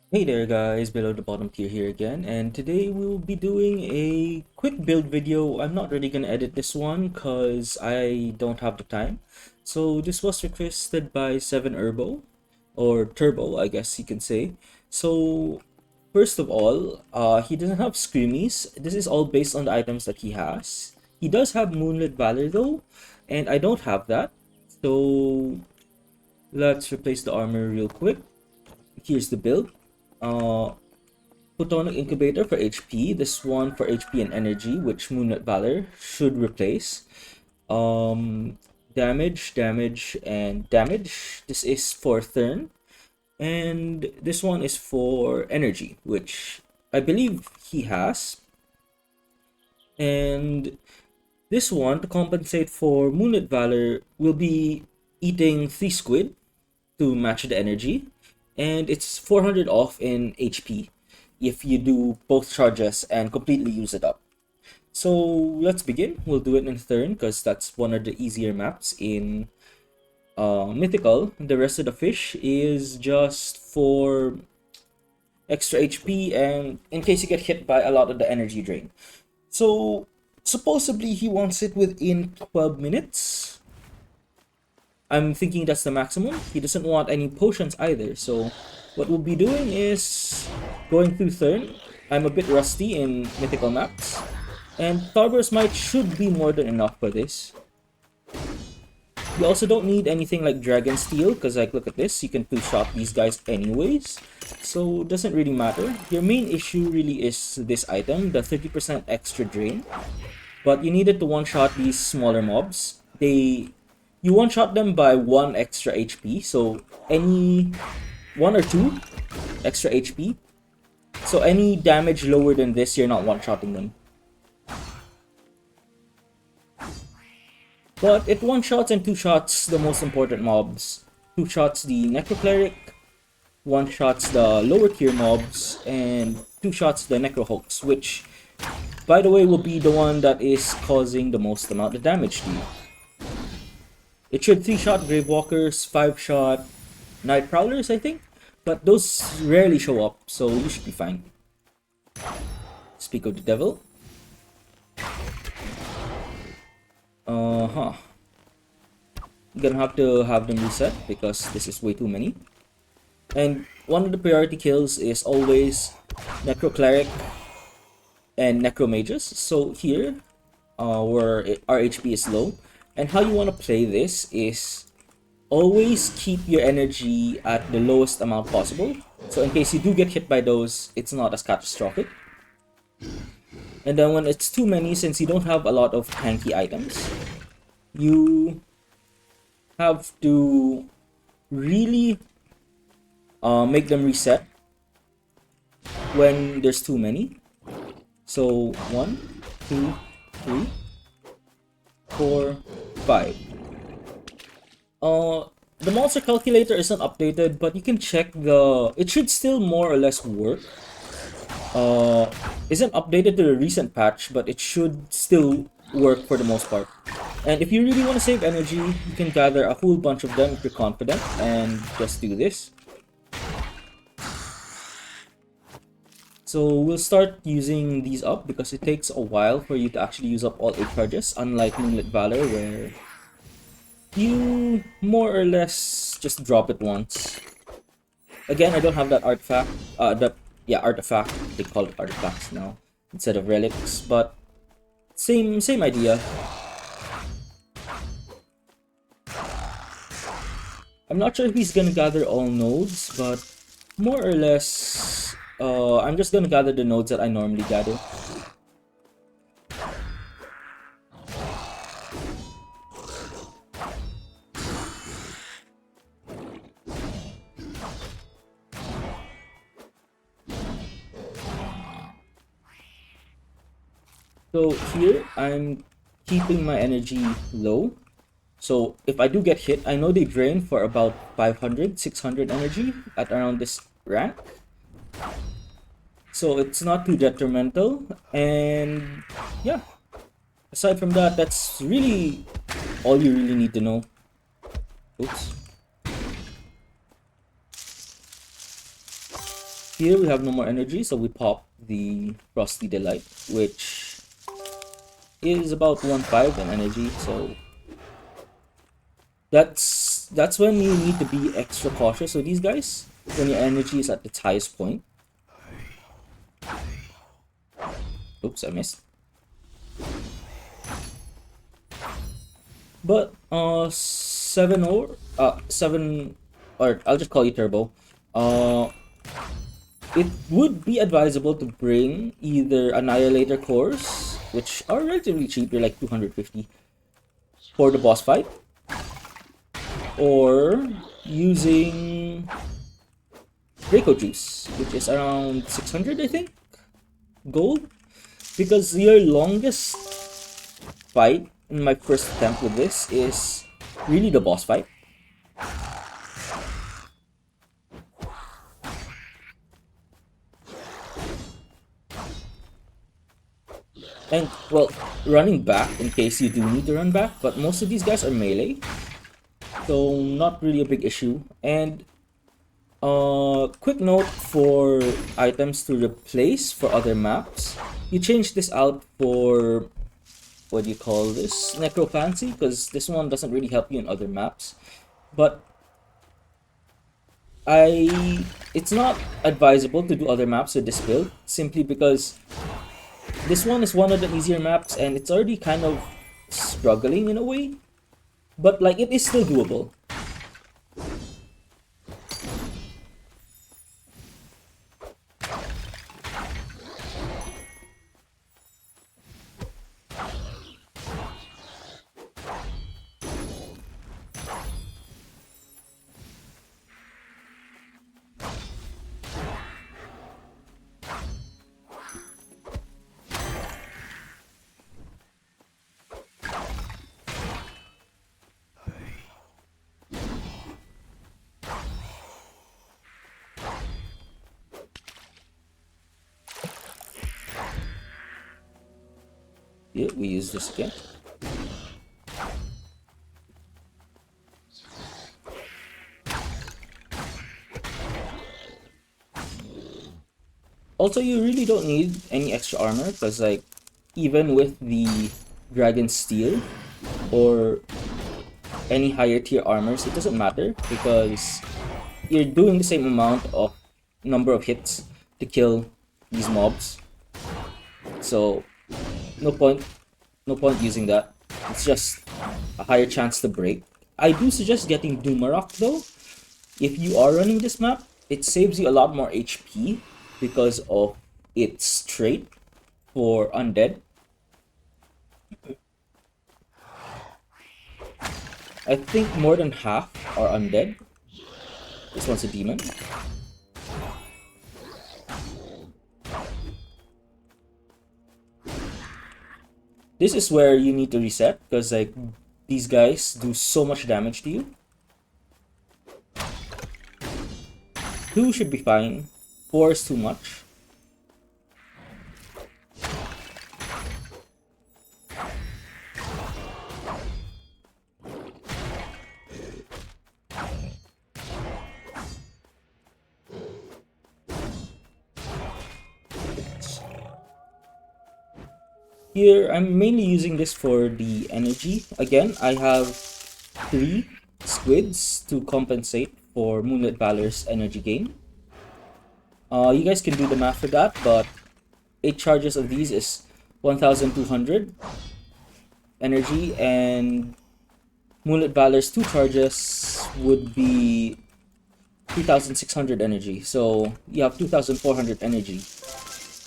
Hey there guys, below the bottom tier here again, and today we will be doing a quick build video. I'm not really gonna edit this one because I don't have the time. So this was requested by 7URBO, or Turbo I guess you can say. So first of all, he doesn't have Screamies. This is all based on the items that he has. He does have Moonlit Valor though, and I don't have that. So let's replace the armor real quick. Here's the build. Uh, Photonic Incubator for HP, this one for HP and energy, which Moonlit Valor should replace. Um, damage, and damage. This is for Thurn. And this one is for energy, which I believe he has. And this one, to compensate for Moonlit Valor, will be eating 3 squid to match the energy. And it's 400 off in HP if you do both charges and completely use it up. So let's begin. We'll do it in turn because that's one of the easier maps in Mythical. The rest of the fish is just for extra HP and in case you get hit by a lot of the energy drain. So supposedly he wants it within 12 minutes. I'm thinking that's the maximum. He doesn't want any potions either, so what we'll be doing is going through Thurn. I'm a bit rusty in mythical maps, and Thaarbor's Might should be more than enough for this. You also don't need anything like Dragon Steel, because like look at this, you can two-shot these guys anyways, so it doesn't really matter. Your main issue really is this item, the 30% extra drain, but you needed to one-shot these smaller mobs. You one-shot them by 1 extra HP, so any 1 or 2 extra HP. So any damage lower than this, you're not one-shotting them. But it one-shots and two-shots the most important mobs. Two-shots the Necrocleric, one-shots the lower tier mobs, and two-shots the Necrohulks, which, by the way, will be the one that is causing the most amount of damage to you. It should 3-shot Gravewalkers, 5-shot Night Prowlers, I think. But those rarely show up, so you should be fine. Speak of the devil. I'm gonna have to have them reset because this is way too many. And one of the priority kills is always Necrocleric and Necromages. So here, where our HP is low, and how you want to play this is always keep your energy at the lowest amount possible. So in case you do get hit by those, it's not as catastrophic. And then when it's too many, since you don't have a lot of tanky items, you have to really make them reset when there's too many. So 1, 2, 3, 4, 5. The monster calculator isn't updated, but you can check it should still more or less work. Isn't updated to the recent patch, but it should still work for the most part. And if you really want to save energy, you can gather a whole bunch of them if you're confident, and just do this. So we'll start using these up because it takes a while for you to actually use up all 8 charges, unlike Moonlit Valor where you more or less just drop it once. Again, I don't have that artifact. Artifact. They call it artifacts now instead of relics, but same idea. I'm not sure if he's gonna gather all nodes, but more or less, I'm just gonna gather the nodes that I normally gather. So here, I'm keeping my energy low. So if I do get hit, I know they drain for about 500, 600 energy at around this rank. So it's not too detrimental. And yeah, aside from that, that's really all you really need to know. Oops. Here we have no more energy, so we pop the Frosty Delight, which is about 1.5 in energy, so that's when you need to be extra cautious with these guys, when your energy is at its highest point. Oops, I missed. But 7 or I'll just call you Turbo. It would be advisable to bring either Annihilator cores, which are relatively cheap, they're like 250 for the boss fight, or using Draco Juice, which is around 600, I think, gold, because your longest fight in my first attempt with this is really the boss fight. And, well, running back in case you do need to run back, but most of these guys are melee, so not really a big issue. And quick note for items to replace for other maps, you change this out for, what do you call this, Necropancy, because this one doesn't really help you in other maps. But it's not advisable to do other maps with this build, simply because this one is one of the easier maps and it's already kind of struggling in a way, but like it is still doable. Yeah, we use this again. Also, you really don't need any extra armor, because like even with the Dragon Steel or any higher tier armors, it doesn't matter, because you're doing the same amount of number of hits to kill these mobs. So no point using that. It's just a higher chance to break. I do suggest getting Doomarok though. If you are running this map, it saves you a lot more HP because of its trait for undead. I think more than half are undead. This one's a demon. This is where you need to reset, because like these guys do so much damage to you. 2 should be fine. 4 is too much. Here, I'm mainly using this for the energy. Again, I have 3 squids to compensate for Moonlit Valor's energy gain. You guys can do the math for that, but 8 charges of these is 1,200 energy, and Moonlit Valor's 2 charges would be 3,600 energy. So you have 2,400 energy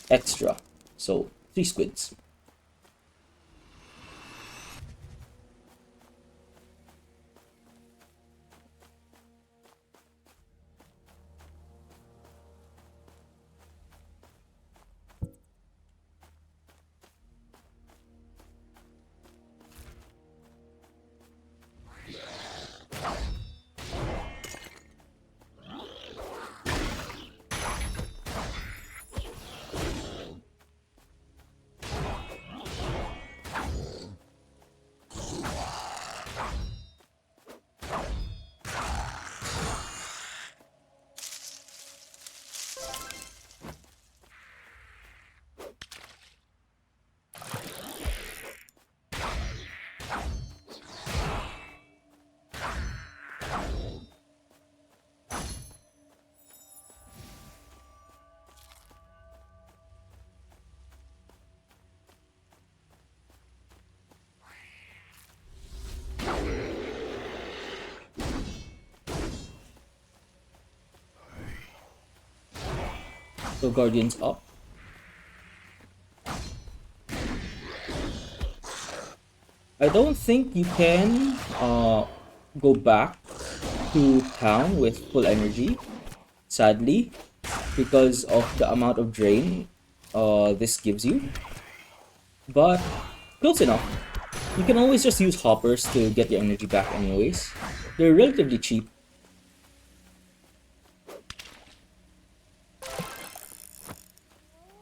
extra. So 3 squids. So Guardian's up. I don't think you can go back to town with full energy, sadly, because of the amount of drain this gives you. But close enough. You can always just use hoppers to get your energy back anyways. They're relatively cheap.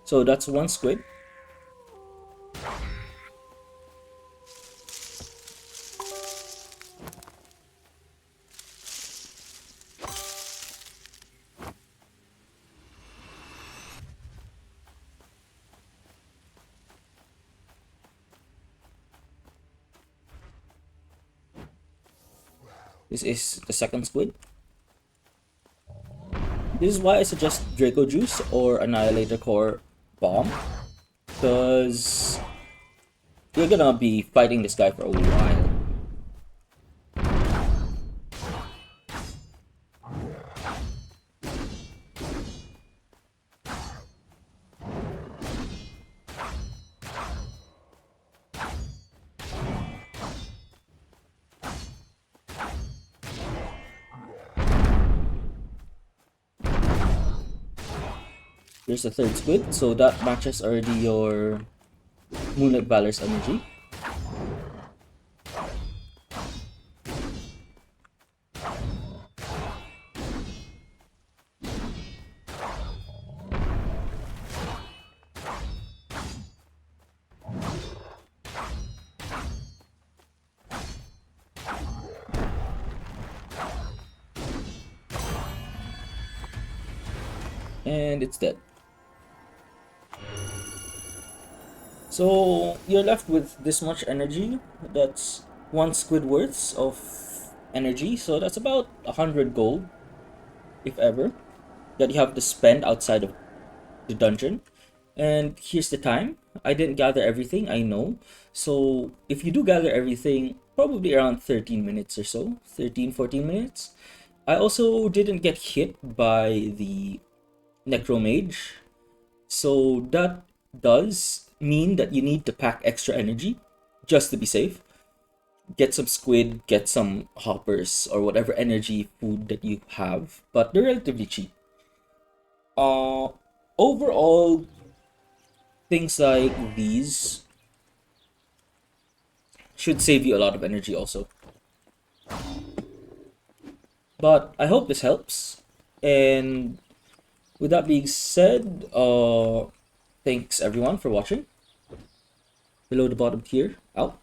So that's one squid. This is the second squid. This is why I suggest Draco Juice or Annihilator Core Bomb, because you're gonna be fighting this guy for a while. There's the third squid, so that matches already your Moonlit Valor's energy. And it's dead. So you're left with this much energy. That's one squid worth of energy. So that's about 100 gold, if ever, that you have to spend outside of the dungeon. And here's the time. I didn't gather everything, I know. So if you do gather everything, probably around 13 minutes or so. 13-14 minutes. I also didn't get hit by the Necromage. So that does mean that you need to pack extra energy just to be safe. Get some squid, get some hoppers, or whatever energy food that you have, but they're relatively cheap. Uh, Overall, things like these should save you a lot of energy also. But I hope this helps. And with that being said, thanks everyone for watching. Below the bottom tier, out.